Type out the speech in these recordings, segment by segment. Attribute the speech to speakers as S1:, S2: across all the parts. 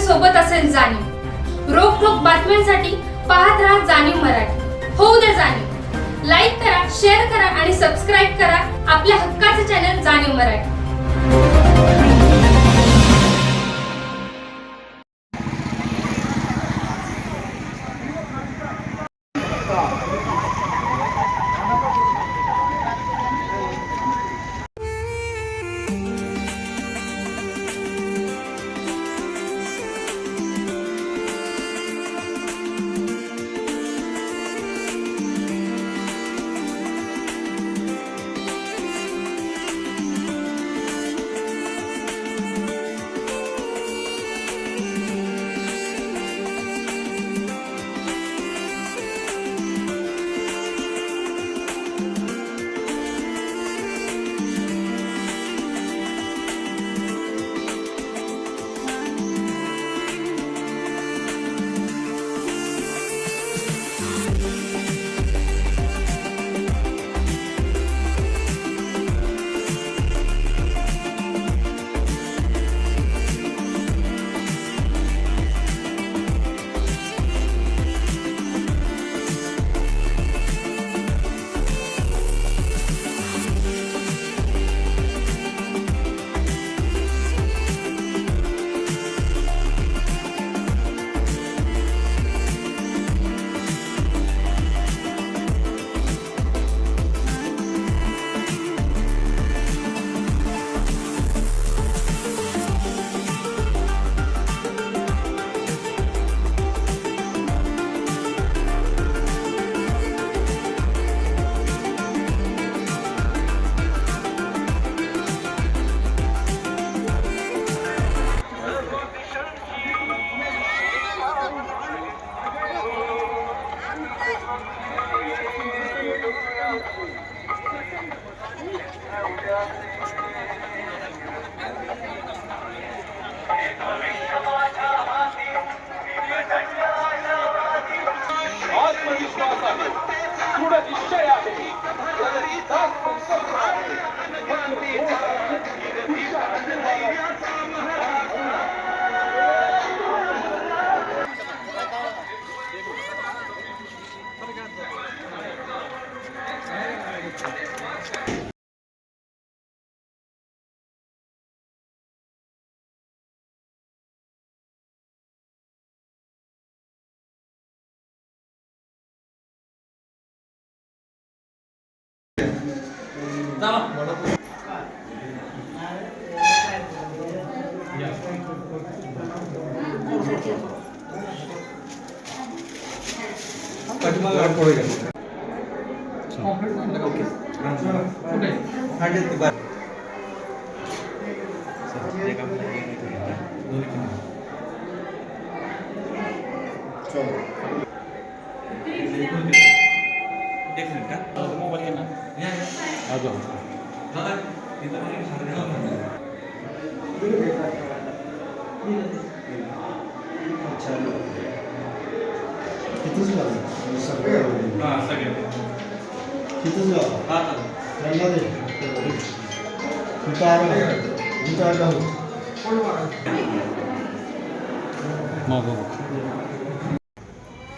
S1: सोबत असेल जाणीव। रोखोक बातम्यांसाठी पाहत राहा जाणीव मराठी। होऊ द्या जाणीव। लाईक करा, शेअर करा आणि सबस्क्राईब करा आपल्या हक्काचे चॅनल जाणीव मराठी।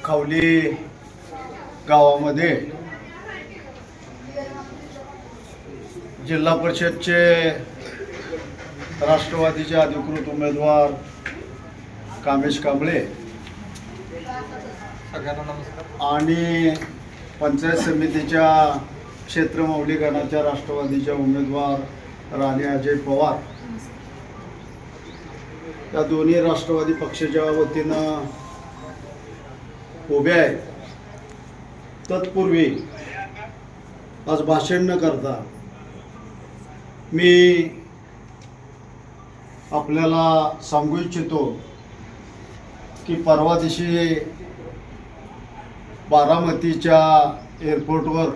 S2: खावली गावामध्ये जिल्हा परिषदचे राष्ट्रवादीचे अधिकृत उमेदवार कामेश कांबळे आणि पंचायत समितीच्या क्षेत्र माऊली गणाच्या राष्ट्रवादीच्या उमेदवार राणे अजय पवार या दोन्ही राष्ट्रवादी पक्षाच्या वतीनं उभे आहेत। तत्पूर्वी आज भाषण न करता मी आपल्याला सांगू इच्छितो की परवा दिवशी बारामतीच्या एअरपोर्टवर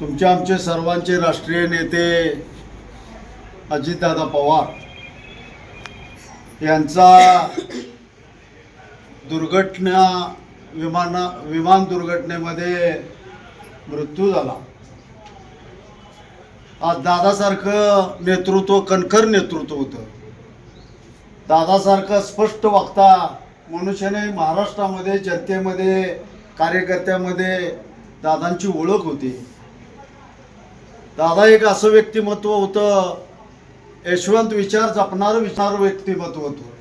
S2: तुमचे आमचे सर्वांचे राष्ट्रीय नेते अजितदादा पवार यांचा विमान दुर्घटनेमध्ये मृत्यू झाला। आज दादासारखं नेतृत्व, कणखर नेतृत्व होतं। दादासारखा स्पष्ट वक्ता मनुष्याने महाराष्ट्रामध्ये जनतेमध्ये कार्यकर्त्यामध्ये दादांची ओळख होती. दादा एक असं व्यक्तिमत्व होतं, यशवंत विचार जपणारं व्यक्तिमत्व होतं.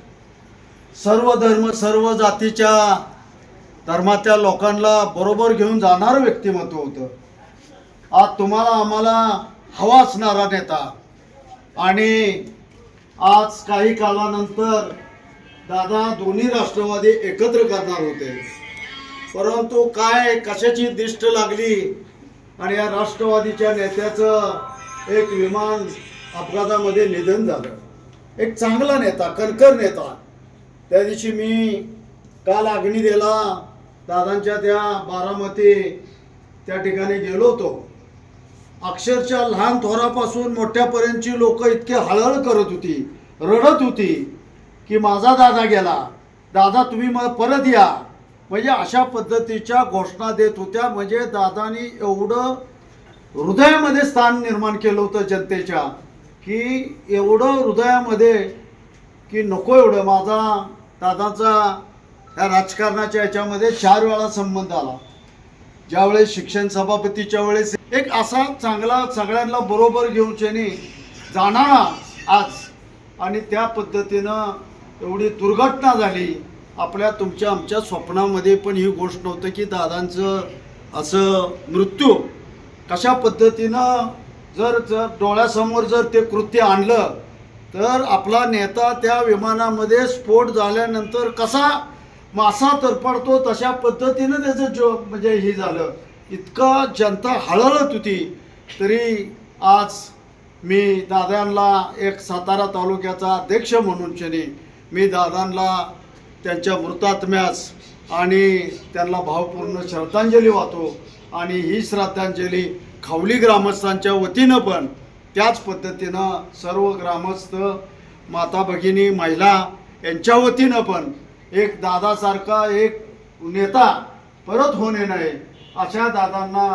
S2: सर्व धर्म सर्व जातीच्या धर्माच्या लोकांना बरोबर घेऊन जाणारं व्यक्तिमत्व होतं. आज तुम्हाला आम्हाला हवा असणारा नेता आणि आज काही काळानंतर दादा दोन्ही राष्ट्रवादी एकत्र करणार होते, परंतु काय कशाची दिष्ट लागली आणि या राष्ट्रवादीच्या नेत्याचं एक विमान अपघातामध्ये निधन झालं. एक चांगला नेता, कणखर नेता. त्या दिवशी मी काल अग्निदेला दादांच्या त्या बारामती त्या ठिकाणी गेलो होतो. अक्षरशः लहान थोरापासून मोठ्यापर्यंतची लोक इतके हळहळ करत होती, रडत होती की माझा दादा गेला, दादा तुम्ही मग परत या. म्हणजे अशा पद्धतीच्या घोषणा देत होत्या. म्हणजे दादानी एवढं हृदयामध्ये स्थान निर्माण केलं होतं जनतेच्या, की एवढं हृदयामध्ये की नको एवढं. माझा दादाचा या राजकारणाच्या याच्यामध्ये 4 वेळा संबंध आला. ज्यावेळेस शिक्षण सभापतीच्या वेळेस एक असा चांगला सगळ्यांना बरोबर घेऊन त्याने जाणारा आज, आणि त्या पद्धतीनं एवढी दुर्घटना झाली. आपल्या तुमच्या आमच्या स्वप्नामध्ये पण ही गोष्ट नव्हतं की दादांचं असं मृत्यू कशा पद्धतीनं जर डोळ्यासमोर जर ते कृत्य आणलं तर आपला नेता त्या विमानामध्ये स्फोट झाल्यानंतर कसा मासा तरपडतो तशा पद्धतीनं त्याचं म्हणजे हे झालं. इतका जनता हळहळत होती. तरी आज मी दादांना एक सातारा तालुक्याचा अध्यक्ष म्हणून मी दादांना त्यांच्या मृतात्म्यास आणि त्यांना भावपूर्ण श्रद्धांजली वाहतो. आणि ही श्रद्धांजली खावली ग्रामस्थांच्या वतीनं पण त्याच पद्धतीनं सर्व ग्रामस्थ माता भगिनी महिला यांच्या वतीनं पण एक दादासारखा एक नेता परत होणे नाही अशा दादांना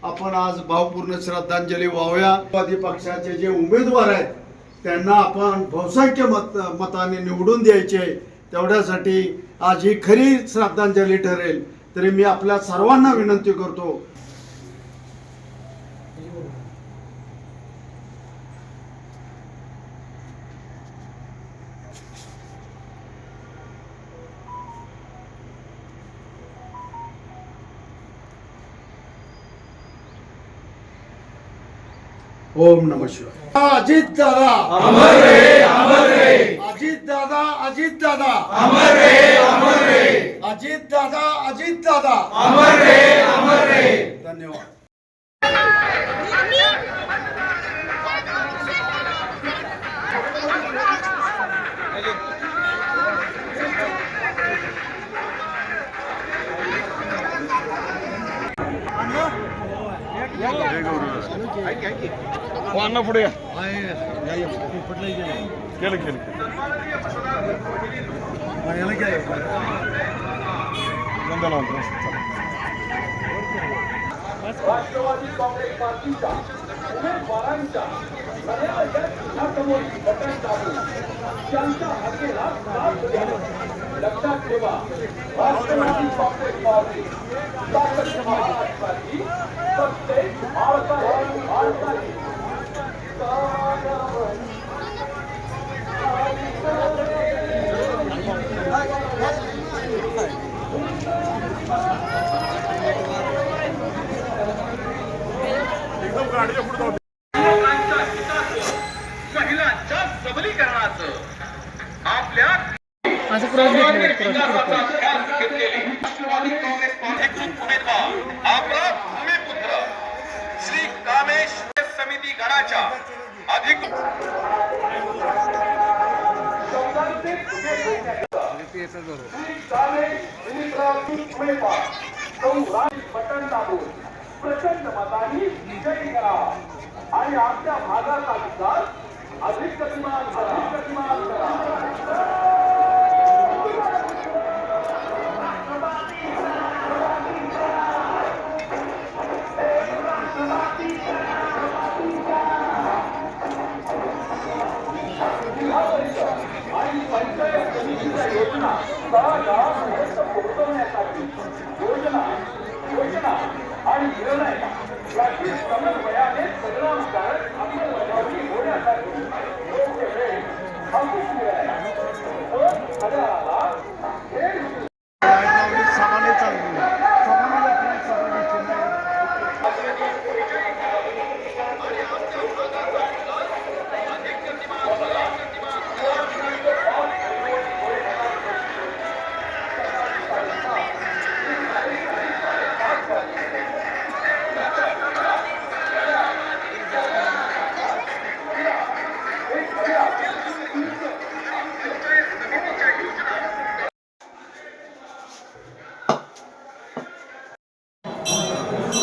S2: आपण आज भावपूर्ण श्रद्धांजली वाहूया. राष्ट्रवादी पक्षाचे जे उमेदवार आहेत त्यांना आपण बहुसंख्य मताने निवडून द्यायचे. तेवढ्यासाठी आज ही खरी श्रद्धांजली ठरेल. तरी मी आपल्या सर्वांना विनंती करतो, ओम नमः शिवाय. अजित दादा
S3: अमर रहे, अमर रहे.
S2: अजित दादा, अजित दादा
S3: अमर रहे, अमर रहे.
S2: अजित दादा, अजित दादा
S3: अमर रहे, अमर रहे.
S2: धन्यवाद.
S3: अण्णा पुढे केलं केलं
S4: राष्ट्रवादी काँग्रेस पार्टीच्या उमेदवारांच्या सगळ्या यशासमोर बटन दाबून त्यांच्या हाकेला साथ द्या. लक्षात ठेवा, राष्ट्रवादी काँग्रेस पार्टी ताकद महाराष्ट्राची, प्रत्येक भारताची भारताची.
S5: महिलांच्या सबलीकरणाचं आपल्या
S4: राष्ट्रवादी काँग्रेस पार्टीचे उमेदवार आपला भूमिपुत्र श्री कामेश समिती गणाच्या बटन दाबून प्रचंड मतांनी विजयी करा आणि आपल्या भागाचा विकास अधिक गतिमान करा. आणि पंचायत योजना योजना आणि निर्णय याची समन्वयाने परिणामकारक अंमलबजावणी होण्यासाठी योग्य वेळ अचूक वेळ घड्याळाला वेळ
S2: सगळे चालू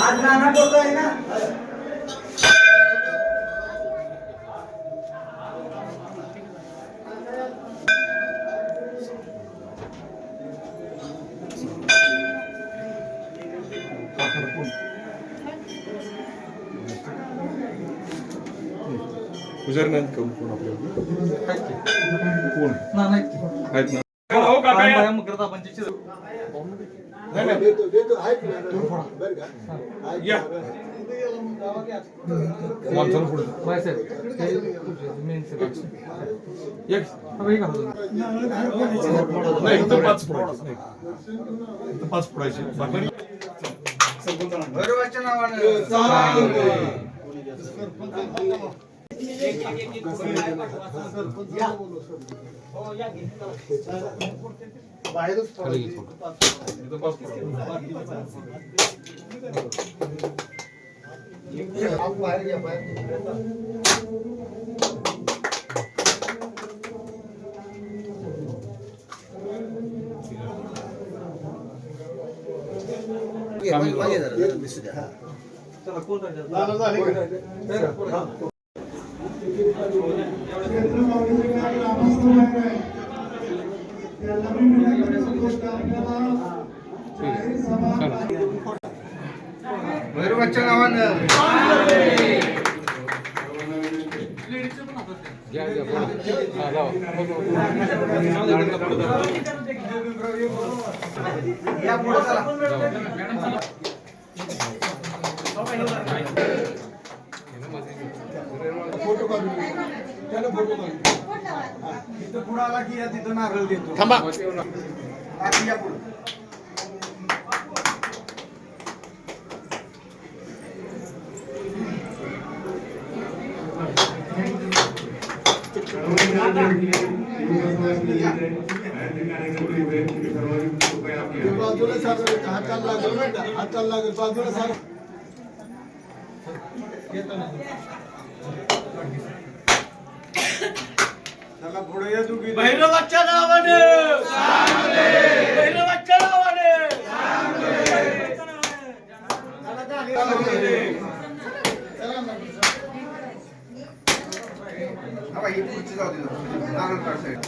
S6: आज नाना बोलतो आहे ना.
S3: उजरणार कोण कोण आपल्याला कोण
S6: नाना
S3: आहेत ना हो काका या या माणसाला पुढे या नाही इथं पाच फोडायचे नाही इथं पाच फोडायचे बाकी
S6: भैरवाच्या नावानं
S3: इथं पाच
S6: भैरवाच्या नावानं या पुढे चला. फोटो काढून त्याला फोटो काढून इथं पुढे आला की या तिथं नारळ देतो.
S2: थांबा
S6: या पुढे
S2: बाजूला सारखं हाताला लागेल नाही का हाताला लागेल बाजूला सारखं
S6: चला पुढे या तुम्ही.
S2: भैरवाच्या नावाने भैरवाच्या नावाने
S6: हा ही पुढची जाऊ दे नारळ काढ साईड.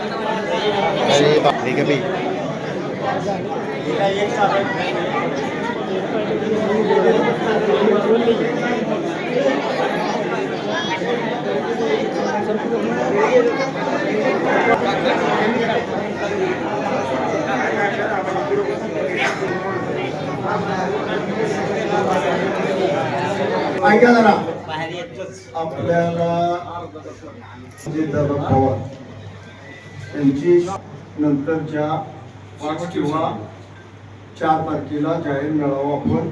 S2: अरे बापरे कभी ऐका जरा आपल्याला अजितदादा पवार यांची नंतरच्या 5 किंवा 4 तारखेला जाहीर मेळावा आपण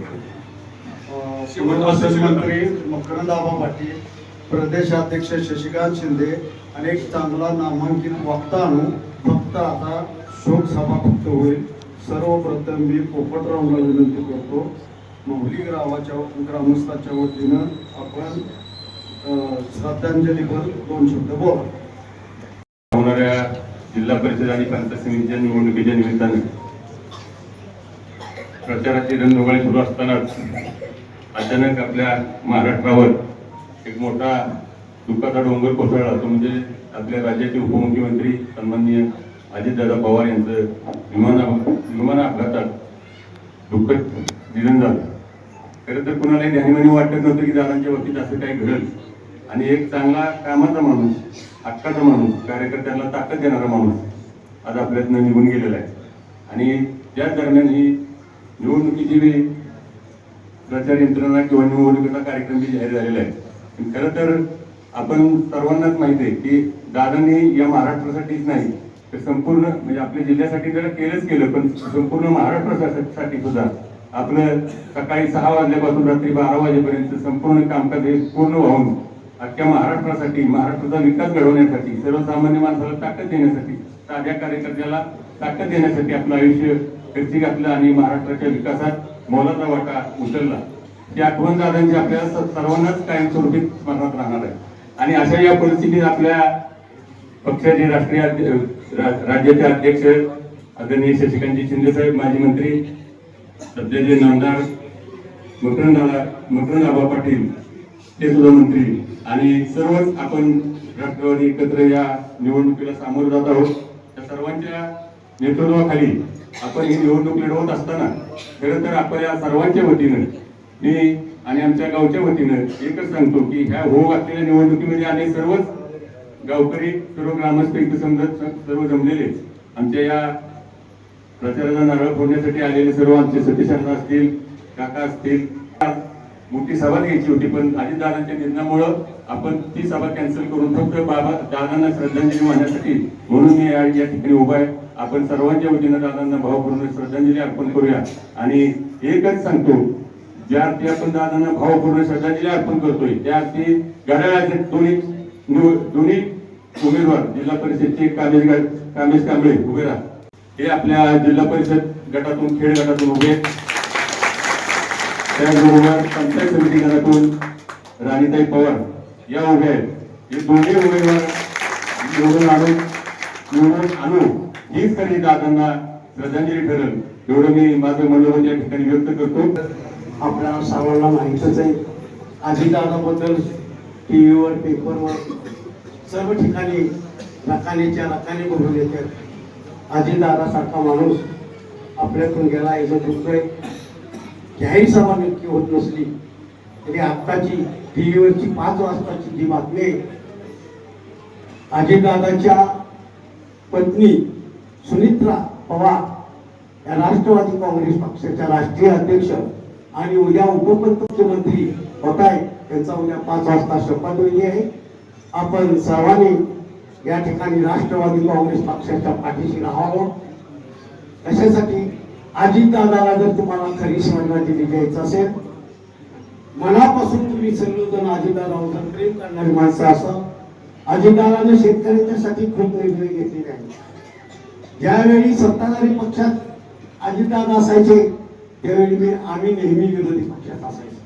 S2: पुनर्वसन मंत्री मकरंदआबा पाटील, प्रदेशाध्यक्ष शशिकांत शिंदे आणि एक चांगला नामांकित वक्ता आणू. फक्त आता शोक सभा फक्त होईल. सर्वप्रथम मी पोपटरावला विनंती करतो मोहली ग्रामस्थाच्या वतीनं आपण श्रद्धांजलीपर 2 शब्द बोला.
S7: होणाऱ्या जिल्हा परिषद आणि पंचायत समितीच्या निवडणुकीच्या निमित्ताने प्रचाराची रणधुमाळी सुरू असतानाच अचानक आपल्या महाराष्ट्रावर एक मोठा दुःखाचा डोंगर कोसळला. तो म्हणजे आपल्या राज्याचे उपमुख्यमंत्री सन्माननीय अजितदादा पवार यांचं विमान अपघातात दुःखद निधन झालं. खरं तर कुणालाही ध्यानीमानी वाटत नव्हतं की दादांच्या बाबतीत असं काही घडेल. आणि एक चांगला कामाचा माणूस, हक्काचा माणूस, कार्यकर्त्यांना ताकद देणारा माणूस आज आपल्यातनं निघून गेलेला आहे. आणि त्याच दरम्यान ही निवडणुकीची वेळी प्रचार यंत्रणा किंवा निवडणुकीचा कार्यक्रम बी जाहीर झालेला आहे. खरं तर आपण सर्वांनाच माहिती आहे की दादांनी या महाराष्ट्रासाठीच नाही तर संपूर्ण म्हणजे आपल्या जिल्ह्यासाठी जर केलं पण संपूर्ण महाराष्ट्रासाठी सुद्धा आपलं सकाळी 6 वाजल्यापासून रात्री 12 वाजेपर्यंत संपूर्ण कामकाज हे पूर्ण व्हावून अख्ख्या महाराष्ट्रासाठी, महाराष्ट्राचा विकास घडवण्यासाठी, सर्वसामान्य माणसाला ताकद देण्यासाठी, साध्या कार्यकर्त्याला ताकद देण्यासाठी आपलं आयुष्य खर्ची घातलं आणि महाराष्ट्राच्या विकासात मोलाचा वाटा उचलला. ही आठवण दादांची आपल्या सर्वांनाच कायमस्वरूपी स्मरणात राहणार आहे. आणि अशा या परिस्थितीत आपल्या पक्षाचे राज्याचे अध्यक्ष आदरणीय शशिकांतजी शिंदे साहेब, माजी मंत्री सध्याचे नामदार मकरंद पाटील ते सुद्धा मंत्री आणि सर्वच आपण राष्ट्रवादी एकत्र या निवडणुकीला सामोरं जात आहोत. त्या सर्वांच्या नेतृत्वाखाली आपण ही निवडणूक लढवत असताना खरं तर आपल्या सर्वांच्या वतीनं मी आणि आमच्या गावच्या वतीनं एकच सांगतो की ह्या असलेल्या निवडणुकीमध्ये आम्ही सर्वच गावकरी, सर्व ग्रामस्थ इथे समजत सर्व जमलेले आमच्या या प्रचाराचा नारळ फोडण्यासाठी आलेले सर्व आमचे सतीश अण्णा असतील, काका असतील. मोठी सभा घ्यायची होती पण अजितदादांच्या निधनामुळं आपण ती सभा कॅन्सल करून फक्त बाबा दादांना श्रद्धांजली वाहण्यासाठी म्हणून मी या ठिकाणी उभा आहे. आपण सर्वांच्या वतीनं दादांना भावपूर्ण श्रद्धांजली अर्पण करूया. आणि एकच सांगतो, ज्या अर्थी आपण दादांना भावपूर्ण श्रद्धांजली अर्पण करतोय त्या अर्थी घड्याळाचे दोन्ही उमेदवार जिल्हा परिषदचे कामेश कांबळे उभे राहा हे आपल्या जिल्हा परिषद गटातून, खेड गटातून उभे आहेत. त्याचबरोबर पंचायत समिती गटातून राणीताई पवार या उभ्या आहेत. हे दोन्ही उमेदवार निवडून आणू हीच खरी दादांना श्रद्धांजली ठरेल एवढं मी माझं मनोगत या ठिकाणी व्यक्त करतो.
S6: आपल्याला सर्वांना माहितच आहे अजितदादाबद्दल टीव्हीवर, पेपरवर सर्व ठिकाणी रकाने बोलून येतात. अजितदादासारखा माणूस आपल्यातून गेला याचं दुःख आहे. जाहीर सभा नक्की होत नसली तरी आत्ताची टीव्हीवरची 5 वाजताची जी बातमी आहे, अजितदादाच्या पत्नी सुनित्रा पवार या राष्ट्रवादी काँग्रेस पक्षाच्या राष्ट्रीय अध्यक्ष आणि उद्या उपमुख्यमंत्री होत आहे. त्यांचा उद्या 5 वाजता शपथविधी आहे. आपण सर्वांनी या ठिकाणी राष्ट्रवादी काँग्रेस पक्षाच्या पाठीशी राहावं. कशासाठी? अजितदादाला जर तुम्हाला खरी श्रद्धांजली द्यायचं असेल, मनापासून तुम्ही सर्वजण अजितदादावर प्रेम करणारी माणसं असं अजितदादाने शेतकऱ्यांच्यासाठी खूप निर्णय घेतलेले आहेत. ज्यावेळी सत्ताधारी पक्षात अजितदादा असायचे त्यावेळी आम्ही नेहमी विरोधी पक्षात असायचो.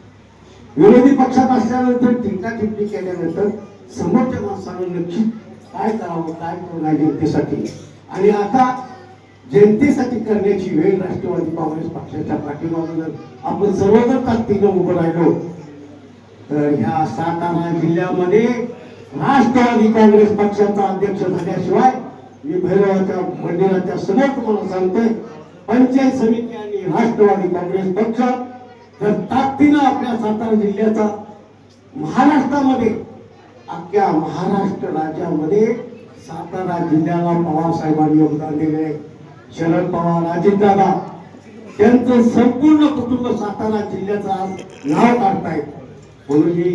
S6: विरोधी पक्षात असल्यानंतर टीका टिप्पणी केल्यानंतर समोरच्या माणसानं नक्की काय करावं, काय करू नये जनतेसाठी. आणि आता जनतेसाठी करण्याची वेळ राष्ट्रवादी काँग्रेस पक्षाच्या पाठीमागून आपण सर्वजण ताकदीनं उभं राहिलो तर ह्या सातारा जिल्ह्यामध्ये राष्ट्रवादी काँग्रेस पक्षाचा अध्यक्ष झाल्याशिवाय मी भैरवाच्या मंदिराच्या समोर तुम्हाला सांगतोय, पंचायत समिती आणि राष्ट्रवादी काँग्रेस पक्ष जर ताकदीनं आपल्या सातारा जिल्ह्याचा महाराष्ट्रामध्ये, अख्ख्या महाराष्ट्र राज्यामध्ये सातारा जिल्ह्याला पवार साहेबांनी योगदान दिले. शरद पवार, अजितदादा त्यांचं संपूर्ण कुटुंब सातारा जजिल्ह्याचं आज नाव काढतायत. म्हणून ही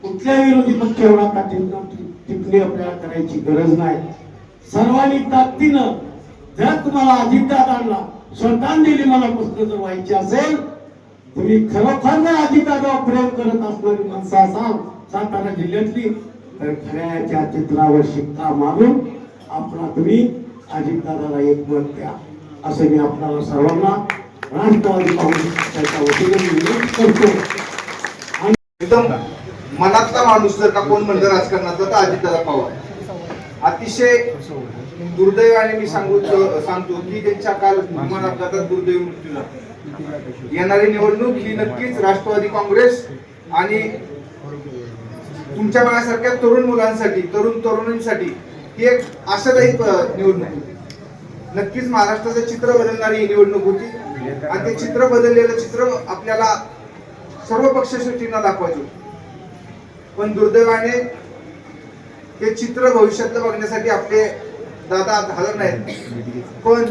S6: कुठल्या विरोधी पक्ष एवढा टिप्पणी आपल्याला करायची गरज नाही. सर्वांनी ताकदीनं जर तुम्हाला अजितदादांना श्रद्धांजली मनापासून जर व्हायची असेल, तुम्ही खरोखर अजितदादा प्रेम करत असणारी माणसं असाल सातारा जिल्ह्यातली, तर खऱ्याच्या चित्रावर शिक्का मारून आपला तुम्ही अजितदादाला एक मत द्या असं मी आपल्याला सर्वांना राष्ट्रवादी काँग्रेस पक्षाच्या वतीने करतो.
S8: एकदम मनातला माणूस जर का कोण म्हणलं राजकारणाचा तर अजितदादा पवार. अतिशय दुर्दैवाने मी सांगतो की त्यांच्या काल विमान अपघातात दुर्दैवी मृत्यू झाला. येणारी निवडणूक ही नक्कीच राष्ट्रवादी काँग्रेस आणि तुमच्या माझ्यासारख्या तरुण मुलांसाठी तरुण तरुणींसाठी ही एक आशादायी निवडणूक होती. नक्कीच महाराष्ट्राचं चित्र बदलणारी ही निवडणूक होती आणि ते चित्र बदललेलं चित्र आपल्याला सर्व पक्षश्रेष्ठींना दाखवायचं होतं. पण दुर्दैवाने ते चित्र भविष्यातलं बघण्यासाठी आपले दादा हजर नाहीत. पण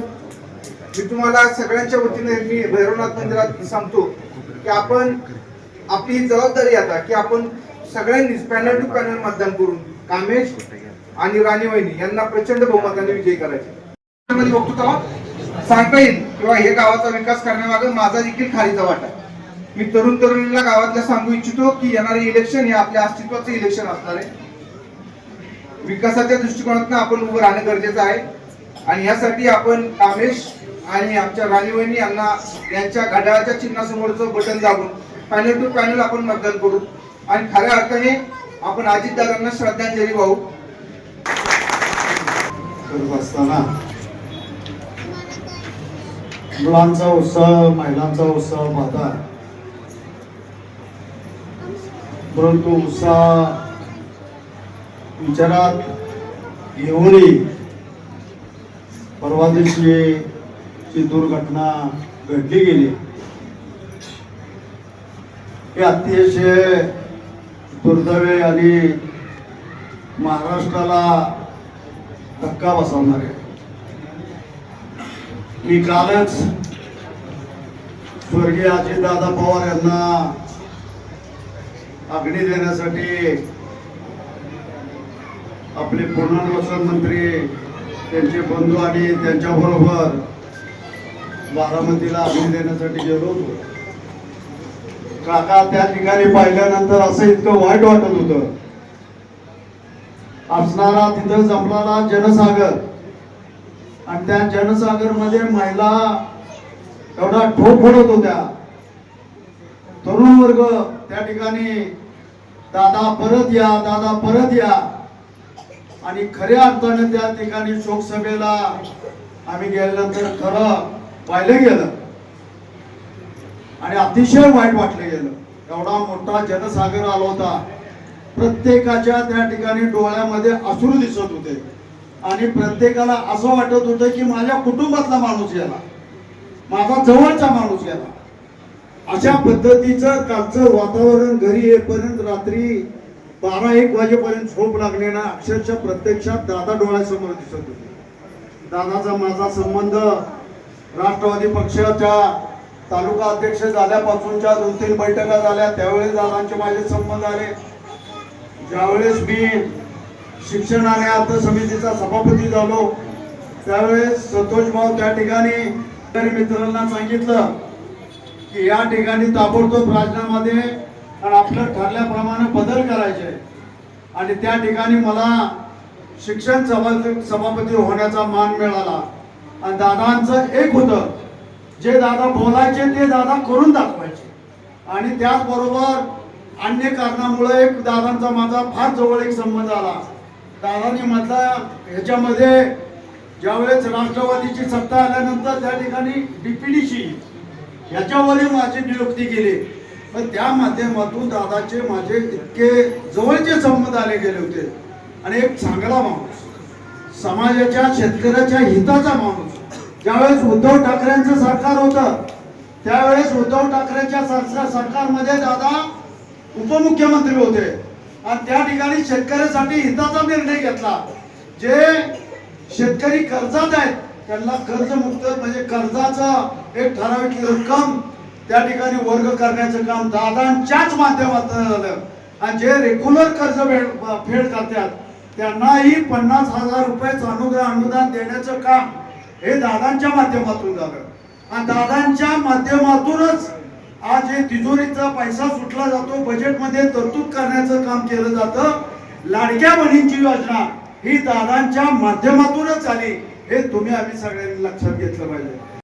S8: मी तुम्हाला सगळ्यांच्या वतीने मी भैरवनाथ मंदिरात सांगतो की आपण आपली ही जबाबदारी आता की आपण सगळ्यांनीच पॅनल टू पॅनल मतदान करून कामेश आणि राणी वहिनी यांना प्रचंड बहुमताने विजयी करायचे. बघतो तेव्हा सांगता येईल किंवा हे गावाचा विकास करण्यामागे माझा देखील खालीचा वाटा. मी तरुण तरुणीला गावातल्या सांगू इच्छितो की येणारे इलेक्शन हे आपल्या अस्तित्वाचं इलेक्शन असणार आहे. विकासाच्या दृष्टिकोनातून आपण उभं राहणं गरजेचं आहे आणि यासाठी आपण कामेश आणि आमच्या राणीवहिनी यांना यांच्या घड्याळाच्या चिन्हासमोरचं बटन दाबून पॅनल टू पॅनल आपण मतदान करू आणि खऱ्या अर्थाने आपण अजितदादांना श्रद्धांजली वाहू.
S2: करत असताना मुलांचा उत्साह महिलांचा उत्साह पाहता, परंतु उत्साह विचारात घेऊनही परवा दिवशी जी दुर्घटना घडली गेली हे अतिशय दुर्दैवी आणि महाराष्ट्राला धक्का बसवणार आहे. मी कालच स्वर्गीय अजितदादा पवार यांना अग्नी देण्यासाठी आपले पुनर्वसन मंत्री त्यांचे बंधू आणि त्यांच्याबरोबर बारामतीला अग्नी देण्यासाठी गेलो होतो. काका त्या ठिकाणी पाहिल्यानंतर असं इतकं वाईट वाटत होतं. असणारा तिथं जमणारा जनसागर आणि त्या जनसागर मध्ये महिला एवढा ठोक फोडत होत्या. तरुण वर्ग त्या ठिकाणी दादा परत या, दादा परत या. आणि खऱ्या अर्थाने त्या ठिकाणी शोकसभेला आम्ही गेल्यानंतर खरं पाहिलं गेलं आणि अतिशय वाईट वाटलं गेलं. एवढा मोठा जनसागर आला होता. प्रत्येकाच्या त्या ठिकाणी डोळ्यामध्ये अश्रू दिसत होते आणि प्रत्येकाला असं वाटत होतं की माझ्या कुटुंबातला माणूस गेला, माझा जवळचा माणूस गेला. अशा पद्धतीचं कालचं वातावरण घरी येईपर्यंत रात्री 12-1 वाजेपर्यंत झोप लागणे ना अक्षरशः प्रत्यक्षात दादा डोळ्यासमोर दिसत होते. दादाचा माझा संबंध राष्ट्रवादी पक्षाच्या तालुका अध्यक्ष झाल्यापासूनच्या 2-3 बैठका झाल्या त्यावेळेस दादांचे माझे संबंध आले. ज्यावेळेस मी शिक्षण आणि अर्थ समितीचा सभापती झालो त्यावेळेस संतोष भाऊ त्या ठिकाणी मित्रांना सांगितलं की या ठिकाणी ताबडतोब राजीनामा दे आणि आपलं ठरल्याप्रमाणे बदल करायचे. आणि त्या ठिकाणी मला शिक्षण सभापती होण्याचा मान मिळाला. आणि दादांचं एक होतं, जे दादा बोलायचे ते दादा करून दाखवायचे. आणि त्याचबरोबर अन्य कारणामुळे एक दादांचा माझा फार जवळ एक संबंध आला. दादांनी म्हटलं ह्याच्यामध्ये ज्यावेळेस राष्ट्रवादीची सत्ता आल्यानंतर त्या ठिकाणी डीपीडीसी याच्यावरही माझी नियुक्ती केली. पण त्या माध्यमातून दादाचे माझे इतके जवळचे संबंध आले गेले होते. आणि एक चांगला माणूस, समाजाच्या शेतकऱ्याच्या हिताचा माणूस. ज्यावेळेस उद्धव ठाकरेंचं सरकार होतं त्यावेळेस उद्धव ठाकरेंच्या सरकारमध्ये दादा उपमुख्यमंत्री होते आणि त्या ठिकाणी शेतकऱ्यासाठी हिताचा निर्णय घेतला. जे शेतकरी कर्जात आहेत त्यांना कर्जमुक्त म्हणजे कर्जाचा एक ठराविक रक्कम त्या ठिकाणी वर्ग करण्याचं काम दादांच्याच माध्यमातून झालं. आणि जे रेग्युलर कर्ज फेड करतात त्यांनाही 50,000 रुपये अनुदान देण्याचं काम हे दादांच्या माध्यमातून झालं. आणि दादांच्या माध्यमातूनच आज हे तिजोरीचा पैसा सुटला जातो, बजेटमध्ये तरतूद करण्याचं काम केलं जातं. लाडक्या बहिणींची योजना ही दादांच्या माध्यमातूनच आली हे तुम्ही आम्ही सगळ्यांनी लक्षात घेतलं पाहिजे.